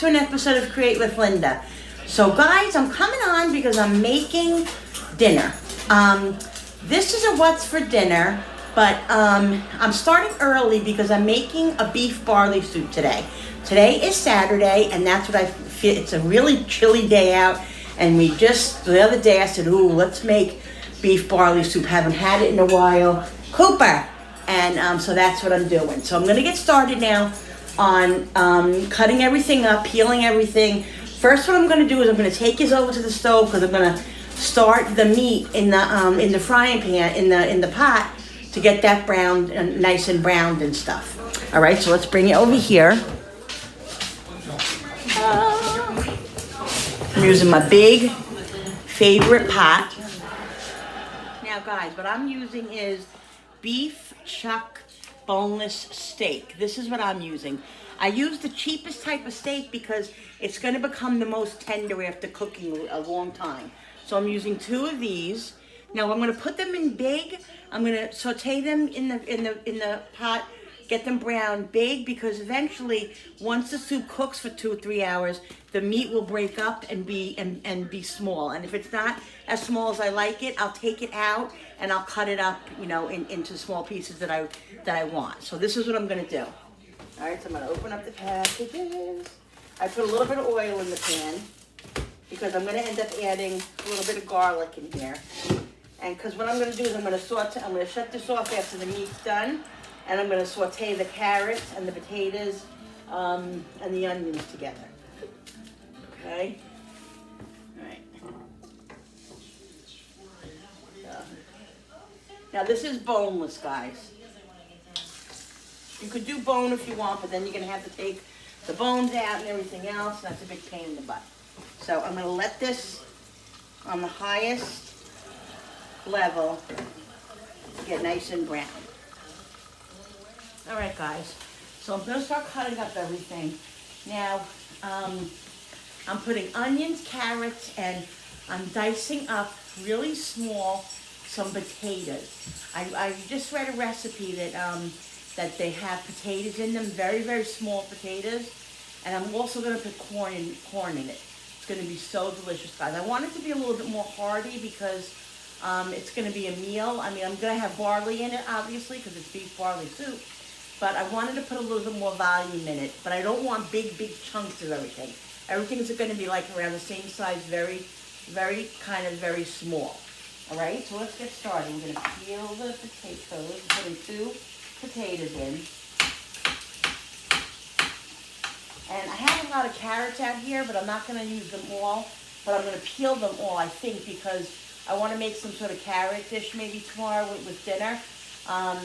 to an episode of Create with Linda. So guys, I'm coming on because I'm making dinner. This is a what's for dinner, but I'm starting early because I'm making a beef barley soup today. Today is Saturday, and that's what I feel. It's a really chilly day out, and the other day I said, ooh, let's make beef barley soup. Haven't had it in a while. Cooper! And so that's what I'm doing. So I'm gonna get started now on cutting everything up, peeling everything. First, what I'm going to do is I'm going to take this over to the stove because I'm going to start the meat in the frying pan in the pot to get that browned and nice and browned and stuff. All right, so let's bring it over here. I'm using my big favorite pot. Now, guys, what I'm using is beef chuck boneless steak. This is what I'm using. I use the cheapest type of steak because it's going to become the most tender after cooking a long time. So I'm using 2 of these. Now I'm going to put them in big. I'm going to saute them in the pot, get them brown big, because eventually once the soup cooks for 2 or 3 hours, the meat will break up and be small. And if it's not as small as I like it, I'll take it out and I'll cut it up, into small pieces that I want. So this is what I'm going to do. All right, so I'm going to open up the packages. I put a little bit of oil in the pan because I'm going to end up adding a little bit of garlic in here. And because what I'm going to do is I'm going to shut this off after the meat's done, and I'm going to saute the carrots and the potatoes and the onions together. Okay. All right. Now this is boneless, guys. You could do bone if you want, but then you're going to have to take the bones out and everything else. That's a big pain in the butt. So I'm going to let this on the highest level to get nice and brown. All right, guys. So I'm going to start cutting up everything. Now, I'm putting onions, carrots, and I'm dicing up really small some potatoes. I just read a recipe that they have potatoes in them, very, very small potatoes. And I'm also going to put corn in it. It's going to be so delicious, guys. I want it to be a little bit more hearty because it's going to be a meal. I mean, I'm going to have barley in it, obviously, because it's beef barley soup. But I wanted to put a little bit more volume in it. But I don't want big, big chunks of everything. Everything's going to be like around the same size, very, very small. All right, so let's get started. We're going to peel the potatoes. I'm putting 2 potatoes in. And I have a lot of carrots out here, but I'm not going to use them all. But I'm going to peel them all, I think, because I want to make some sort of carrot dish maybe tomorrow with dinner.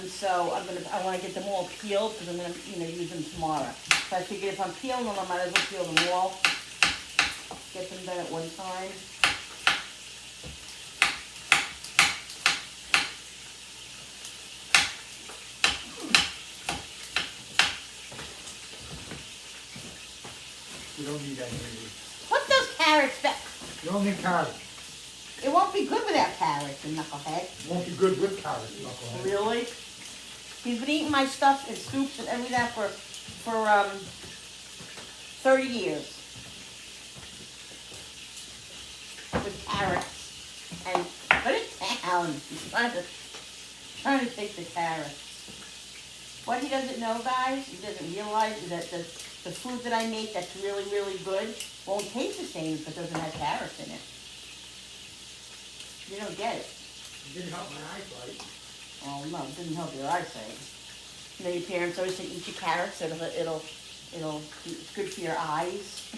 So I want to get them all peeled because I'm going to use them tomorrow. So I figured if I'm peeling them, I might as well peel them all. Get them done at one time. You don't need any. Put those carrots back. You don't need carrots. It won't be good without carrots, you knucklehead. It won't be good with carrots, knucklehead. Really? He's been eating my stuff in soups and everything for 30 years. With carrots. And put it down. He's trying to take the carrots. What he doesn't know, guys, he doesn't realize is that the food that I make that's really, really good won't taste the same if it doesn't have carrots in it. You don't get it. It didn't help my eyesight. Oh no, it didn't help your eyesight. Your parents always say eat your carrots, so it's good for your eyes.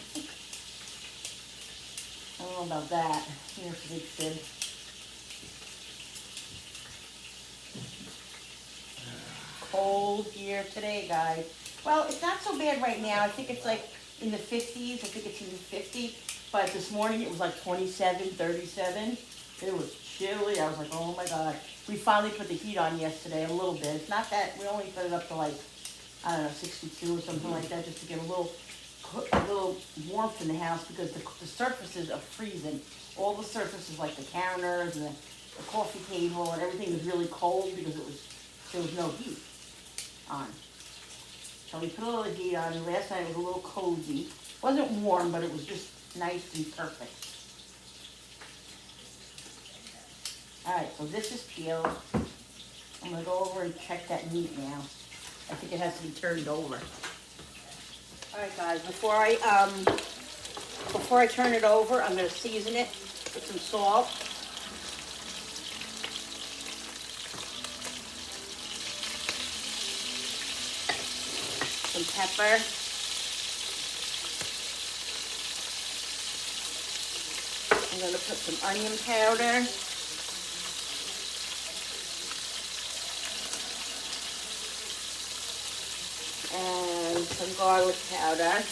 I don't know about that. Here's a big fib. Cold here today, guys. Well, it's not so bad right now. I think it's like in the 50s. I think it's in the 50s. But this morning it was like 27, 37. It was chilly. I was like, oh my God. We finally put the heat on yesterday a little bit. It's not that, we only put it up to like, I don't know, 62 or something like that, just to get a little warmth in the house because the surfaces are freezing. All the surfaces like the counters and the coffee table and everything was really cold because there was no heat on. So we put a little heat on, and last night it was a little cozy. Wasn't warm, but it was just nice and perfect. All right, so this is peeled. I'm gonna go over and check that meat now. I think it has to be turned over. All right, guys, before I turn it over, I'm gonna season it with some salt. Some pepper. I'm gonna put some onion powder. And some garlic powder.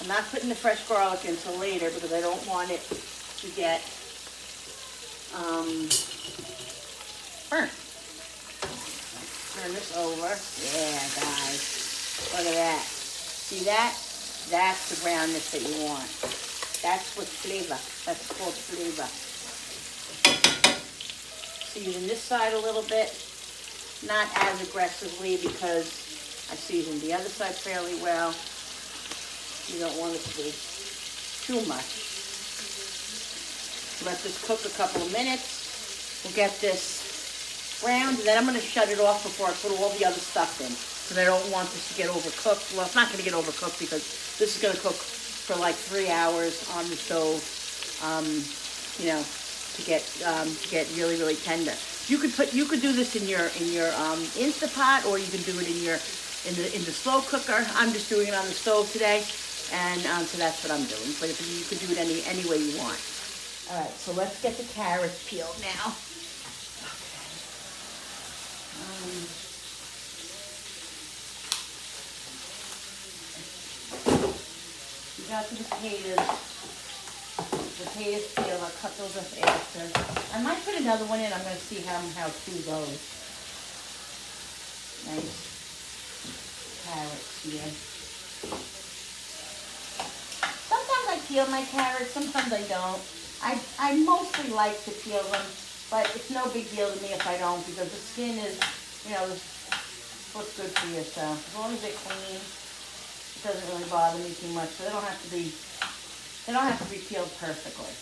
I'm not putting the fresh garlic until later because I don't want it to get burnt. Turn this over. Yeah, guys. Look at that. See that? That's the brownness that you want. That's what flavor. That's called flavor. Season this side a little bit. Not as aggressively because I seasoned the other side fairly well. You don't want it to be too much. Let this cook a couple of minutes. We'll get this browned, and then I'm going to shut it off before I put all the other stuff in. Because I don't want this to get overcooked. Well, it's not going to get overcooked because this is going to cook for like 3 hours on the stove, you know, to get really, really tender. You could do this in your Instapot, or you can do it in the slow cooker. I'm just doing it on the stove today, and so that's what I'm doing. But you could do it any way you want. All right, so let's get the carrots peeled now. You got the potatoes peeled. I'll cut those up after. I might put another one in. I'm going to see how two goes. Nice carrots here. Sometimes I peel my carrots, sometimes I don't. I mostly like to peel them, but it's no big deal to me if I don't, because the skin is, you know, what's good for you. So as long as they're clean, it doesn't really bother me too much. So they don't have to be peeled perfectly.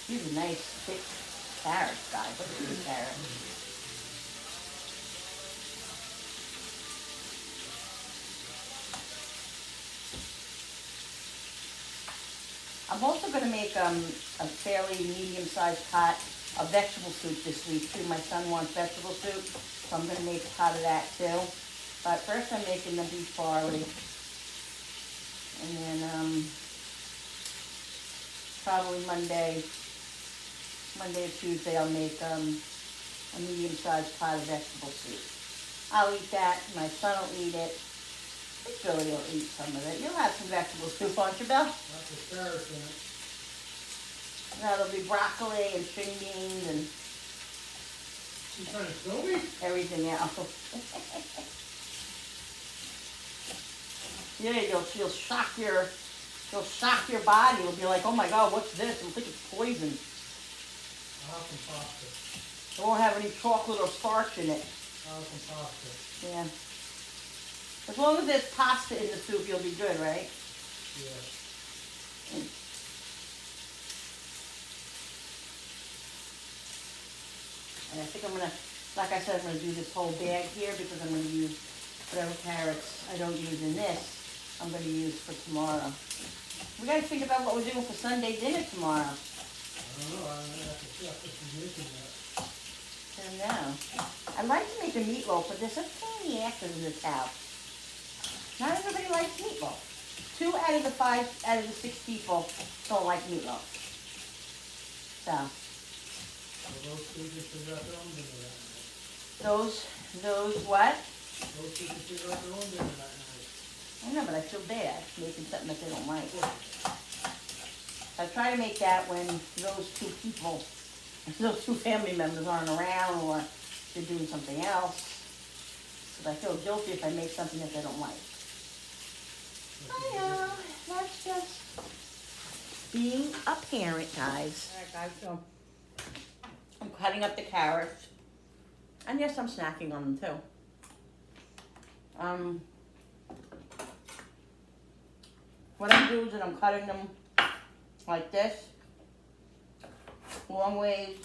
These are nice thick carrots, guys. Look at these carrots. I'm also going to make a fairly medium-sized pot of vegetable soup this week too. My son wants vegetable soup, so I'm going to make a pot of that too. But first I'm making the beef barley. And then probably Monday or Tuesday I'll make a medium-sized pot of vegetable soup. I'll eat that. My son will eat it. I think Billy will eat some of it. You'll have some vegetable soup, won't you, Bill? Lots of carrots in it. That'll be broccoli and string beans and You trying to kill me? everything else. Yeah, you'll shock your body. You'll be like, oh my God, what's this? You'll think it's poison. I'll have some pasta. It won't have any chocolate or starch in it. I'll have some pasta. Yeah. As long as there's pasta in the soup, you'll be good, right? Yeah. And I think I'm gonna, like I said, I'm gonna do this whole bag here because I'm gonna use whatever carrots I don't use in this, I'm gonna use for tomorrow. We gotta think about what we're doing for Sunday dinner tomorrow. I don't know. I have to see if she's making that. I don't know. I'd like to make a meatloaf, but there's a pain in the ass in this house. Not everybody likes meatloaf. 2 out of the 6 people don't like meatloaf. So. Those two just figure out their own dinner that night. Those what? Those two just figure out their own dinner that night. I know, but I feel bad making something that they don't like. I try to make that when those two family members aren't around or they're doing something else. Because I feel guilty if I make something that they don't like. I know, that's just being a parent, guys. All right, guys, so I'm cutting up the carrots. And yes, I'm snacking on them too. What I'm doing is that I'm cutting them like this, long ways,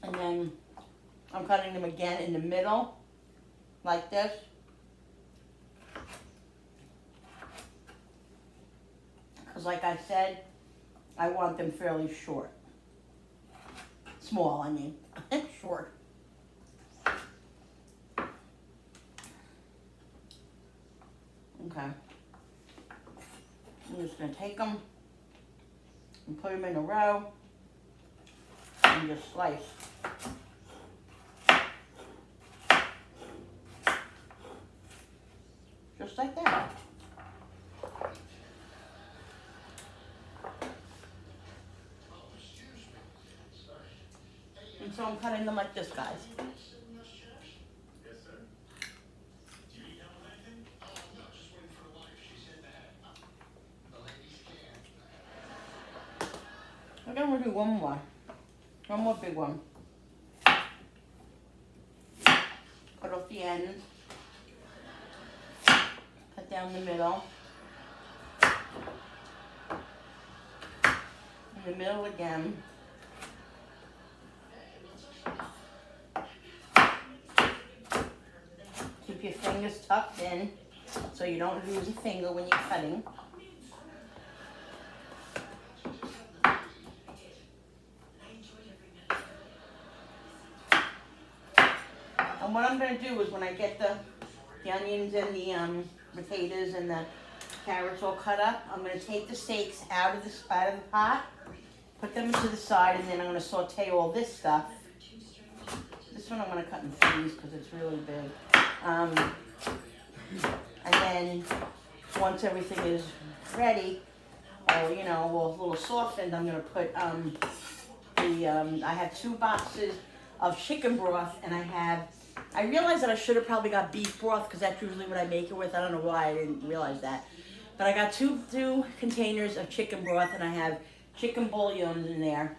and then I'm cutting them again in the middle, like this. Because like I said, I want them fairly short. Small, I mean, short. Okay. I'm just going to take them and put them in a row and just slice. Just like that. And so I'm cutting them like this, guys. I'm gonna do one more big one. Cut off the ends, cut down the middle, in the middle again. Keep your fingers tucked in so you don't lose a finger when you're cutting. And what I'm going to do is when I get the onions and the potatoes and the carrots all cut up, I'm going to take the steaks out of the pot, put them to the side, and then I'm going to saute all this stuff. This one I'm going to cut in threes because it's really big. And then once everything is ready, or a little softened, I'm going to put I have 2 boxes of chicken broth, and I realized that I should have probably got beef broth because that's usually what I make it with. I don't know why I didn't realize that. But I got two containers of chicken broth, and I have chicken bouillon in there.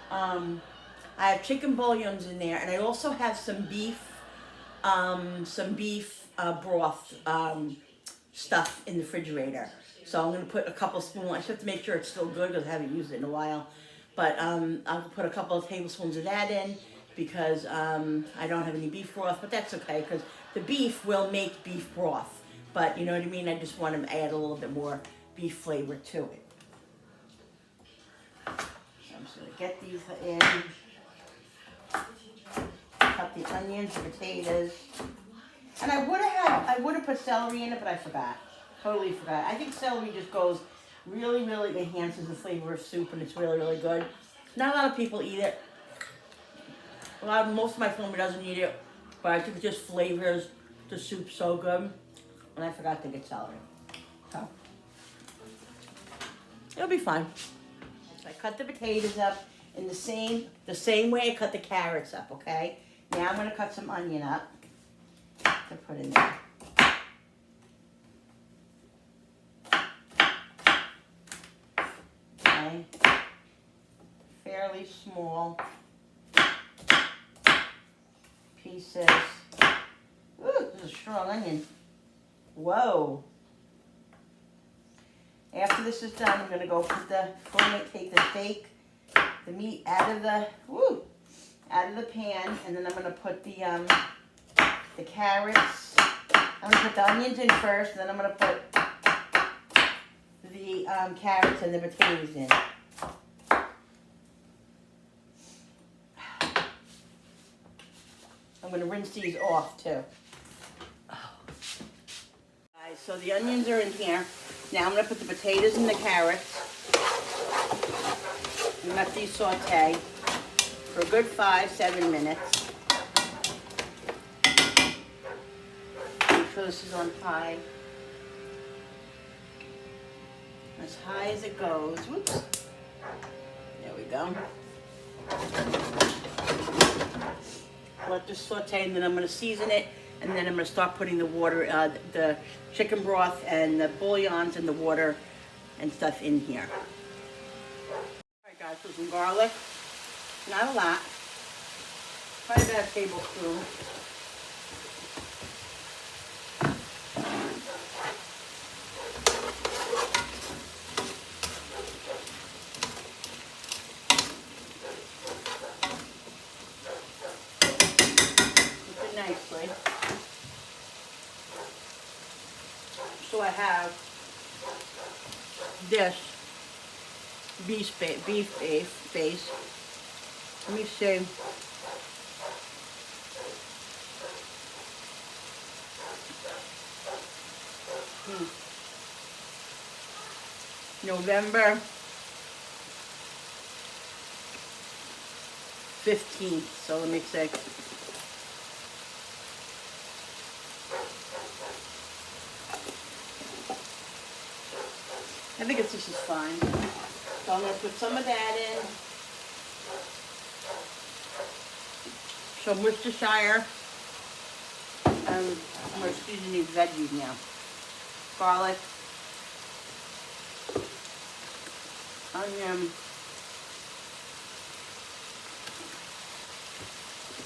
I have chicken bouillons in there, and I also have some beef broth stuff in the refrigerator. So I'm going to put a couple spoons. I just have to make sure it's still good because I haven't used it in a while. But I'll put a couple of tablespoons of that in because I don't have any beef broth, but that's okay because the beef will make beef broth. But you know what I mean? I just want to add a little bit more beef flavor to it. So I'm just going to get these in. Cut the onions, the potatoes. And I would have put celery in it, but I forgot. Totally forgot. I think celery just goes really, really enhances the flavor of soup, and it's really, really good. Not a lot of people eat it. Most of my family doesn't eat it, but I think it just flavors the soup so good. And I forgot to get celery. So it'll be fine. So I cut the potatoes up in the same way I cut the carrots up, okay? Now I'm gonna cut some onion up to put in there. Okay. Fairly small pieces. Ooh, this is a strong onion. Whoa. After this is done, I'm gonna go take the steak, the meat out of the pan, and then I'm gonna put the carrots. I'm gonna put the onions in first, and then I'm gonna put the carrots and the potatoes in. I'm gonna rinse these off too. Guys, so the onions are in here. Now I'm gonna put the potatoes and the carrots and let these saute for a good 5-7 minutes. Make sure this is on high. As high as it goes. Whoops. There we go. Let this saute, and then I'm going to season it, and then I'm going to start putting the water, the chicken broth and the bouillons and the water and stuff in here. Alright guys, with some garlic. Not a lot. Probably about a tablespoon. Cook it nicely. So I have this beef base. Let me see. November 15th. So let me see. I think this is fine. So I'm going to put some of that in. Some Worcestershire. And we're seasoning these veggies now. Garlic. Onion.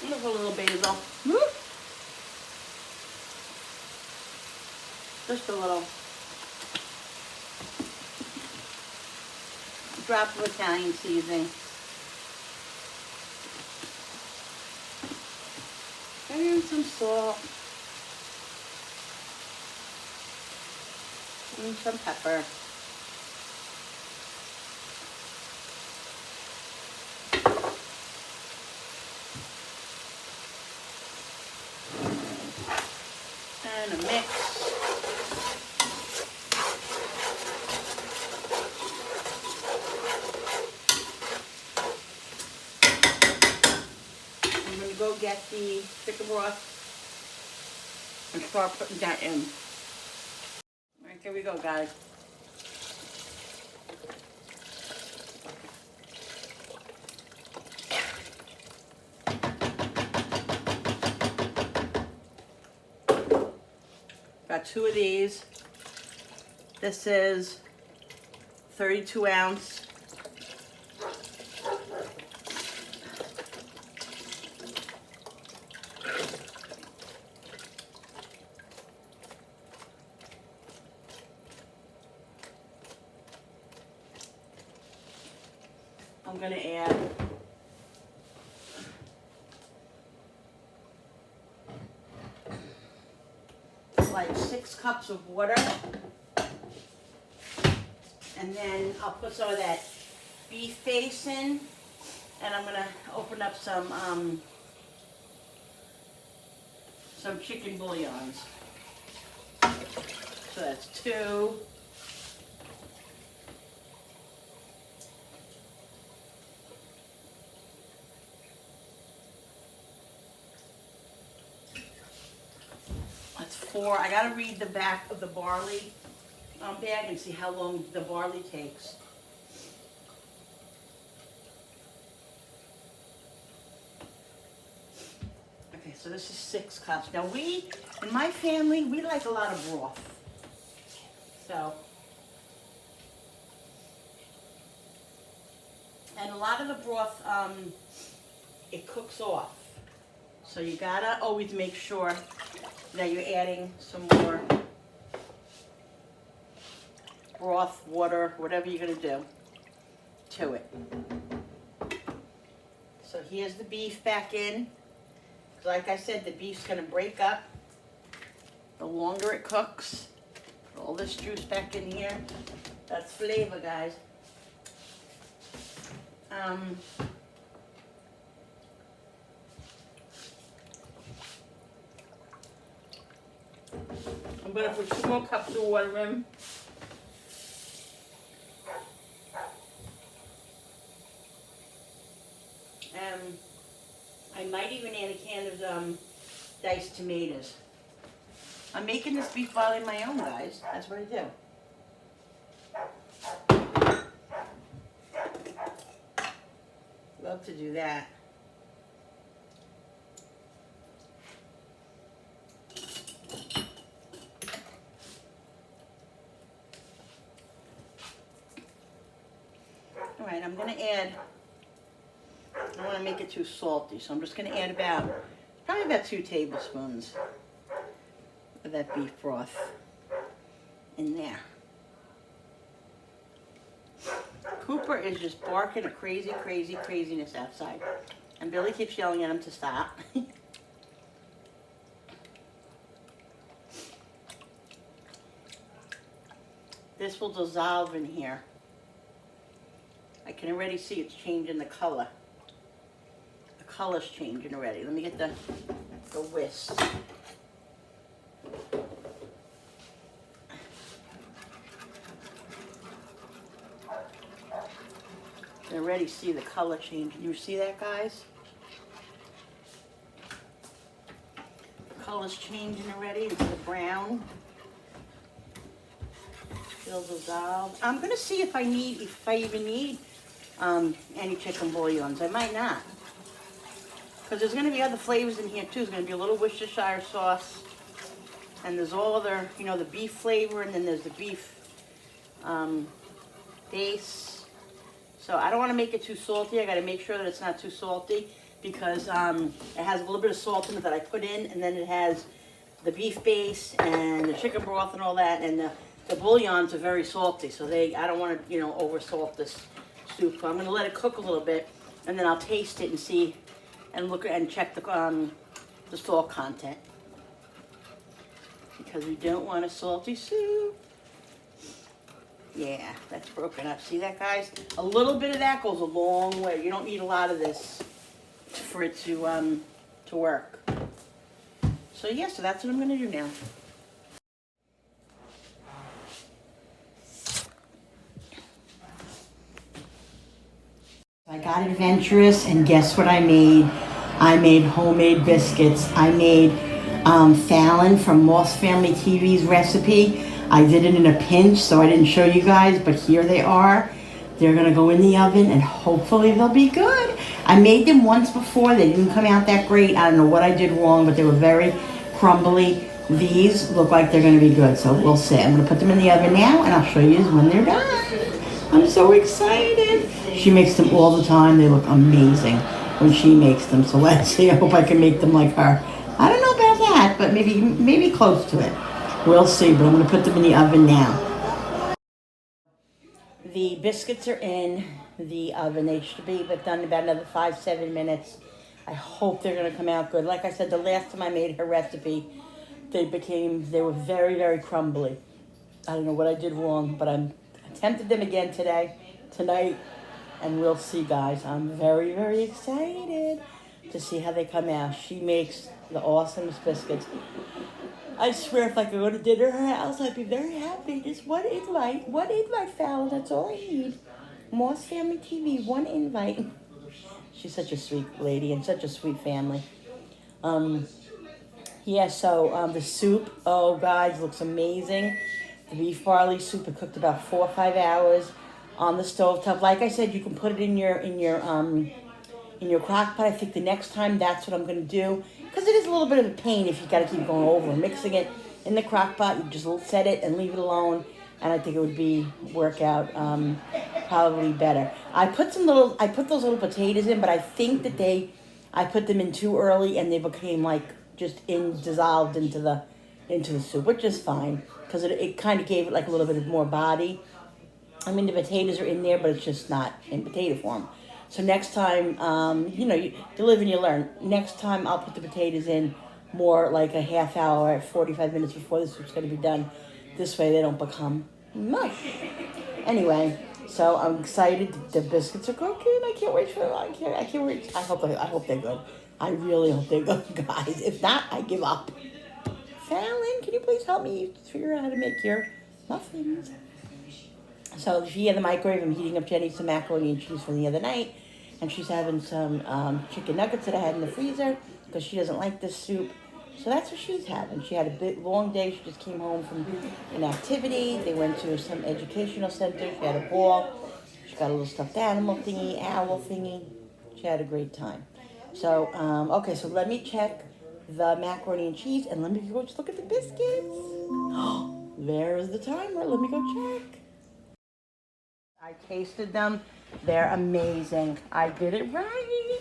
And a little basil. Just a little. Drop of Italian seasoning. And some salt. And some pepper. And a mix. I'm going to go get the chicken broth and start putting that in. All right, here we go, guys. Got 2 of these. This is 32 ounce. I'm gonna add like 6 cups of water, and then I'll put some of that beef base in, and I'm gonna open up some chicken bouillons. So that's 2. That's 4. I gotta read the back of the barley bag and see how long the barley takes. Okay, so this is 6 cups. Now in my family, we like a lot of broth. So, and a lot of the broth, it cooks off. So you gotta always make sure that you're adding some more broth, water, whatever you're gonna do to it. So here's the beef back in. Like I said, the beef's gonna break up the longer it cooks. Put all this juice back in here. That's flavor, guys. I'm gonna put 2 more cups of water in. I might even add a can of diced tomatoes. I'm making this beef barley my own, guys. That's what I do. Love to do that. All right, right, I'm gonna add, I don't wanna make it too salty, so I'm just gonna add probably about 2 tablespoons of that beef broth in there. Cooper is just barking a craziness outside. And Billy keeps yelling at him to stop. This will dissolve in here. I can already see it's changing the color. The color's changing already. Let me get the whisk. I can already see the color changing. You see that, guys? The color's changing already into the brown. It'll dissolve. I'm gonna see if I even need any chicken bouillons. I might not, because there's gonna be other flavors in here too. There's gonna be a little Worcestershire sauce, and there's all other, you know, the beef flavor, and then there's the beef base. So I don't want to make it too salty. I got to make sure that it's not too salty, because it has a little bit of salt in it that I put in, and then it has the beef base and the chicken broth and all that, and the bouillons are very salty, so I don't want to, you know, over salt this soup. So I'm going to let it cook a little bit, and then I'll taste it and see, and look and check the salt content, because we don't want a salty soup. Yeah, that's broken up. See that, guys? A little bit of that goes a long way. You don't need a lot of this for it to work. So yeah, so that's what I'm going to do now. I got adventurous, and guess what I made? I made homemade biscuits. I made Fallon from Moss Family TV's recipe. I did it in a pinch, so I didn't show you guys, but here they are. They're gonna go in the oven, and hopefully they'll be good. I made them once before. They didn't come out that great. I don't know what I did wrong, but they were very crumbly. These look like they're gonna be good, so we'll see. I'm gonna put them in the oven now, and I'll show you when they're done. I'm so excited. She makes them all the time. They look amazing when she makes them, so let's see. I hope I can make them like her. I don't know about that, but maybe close to it. We'll see, but I'm going to put them in the oven now. The biscuits are in the oven. They should be done in about another 5-7 minutes. I hope they're going to come out good. Like I said, the last time I made her recipe, they were very, very crumbly. I don't know what I did wrong, but I attempted them again tonight, and we'll see, guys. I'm very, very excited to see how they come out. She makes the awesomest biscuits. I swear, if I could go to dinner at her house, I'd be very happy. Just one invite, Fallon. That's all I need. Moss Family TV, one invite. She's such a sweet lady and such a sweet family. Yeah, so the soup, oh, guys, looks amazing. The beef barley soup, it cooked about 4 or 5 hours on the stovetop. Like I said, you can put it in your crock pot. I think the next time that's what I'm going to do, because it is a little bit of a pain if you got to keep going over and mixing it in the crock pot. You just set it and leave it alone, and I think it would work out probably better. I put those little potatoes in, but I think that I put them in too early, and they became like just dissolved into the soup, which is fine, because it kind of gave it like a little bit more body. I mean, the potatoes are in there, but it's just not in potato form. So next time, you live and you learn. Next time I'll put the potatoes in more like a half hour, 45 minutes before the soup's going to be done. This way they don't become mush. Anyway, so I'm excited. The biscuits are cooking. I can't wait for them. I can't wait. I hope they're good. I really hope they're good, guys. If not, I give up. Fallon, can you please help me figure out how to make your muffins? So she had the microwave. I'm heating up Jenny some macaroni and cheese from the other night. And she's having some chicken nuggets that I had in the freezer, because she doesn't like this soup. So that's what she's having. She had a long day. She just came home from an activity. They went to some educational center. She had a ball. She got a little stuffed animal thingy, owl thingy. She had a great time. So, okay, so let me check the macaroni and cheese, and let me go just look at the biscuits. There's the timer. Let me go check. I tasted them. They're amazing. I did it right.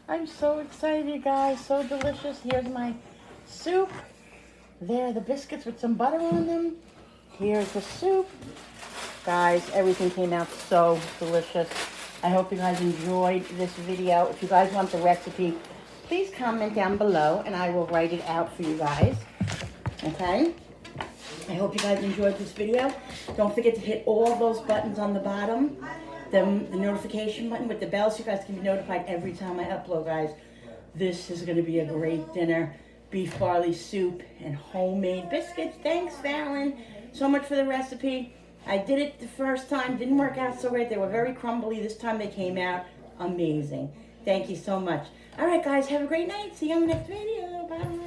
I'm so excited, guys. So delicious. Here's my soup. There are the biscuits with some butter on them. Here's the soup. Guys, everything came out so delicious. I hope you guys enjoyed this video. If you guys want the recipe, please comment down below and I will write it out for you guys. Okay? I hope you guys enjoyed this video. Don't forget to hit all those buttons on the bottom. The notification button with the bell so you guys can be notified every time I upload, guys. This is going to be a great dinner. Beef barley soup and homemade biscuits. Thanks, Fallon, so much for the recipe. I did it the first time. Didn't work out so great. They were very crumbly. This time they came out amazing. Thank you so much. All right, guys. Have a great night. See you on the next video. Bye.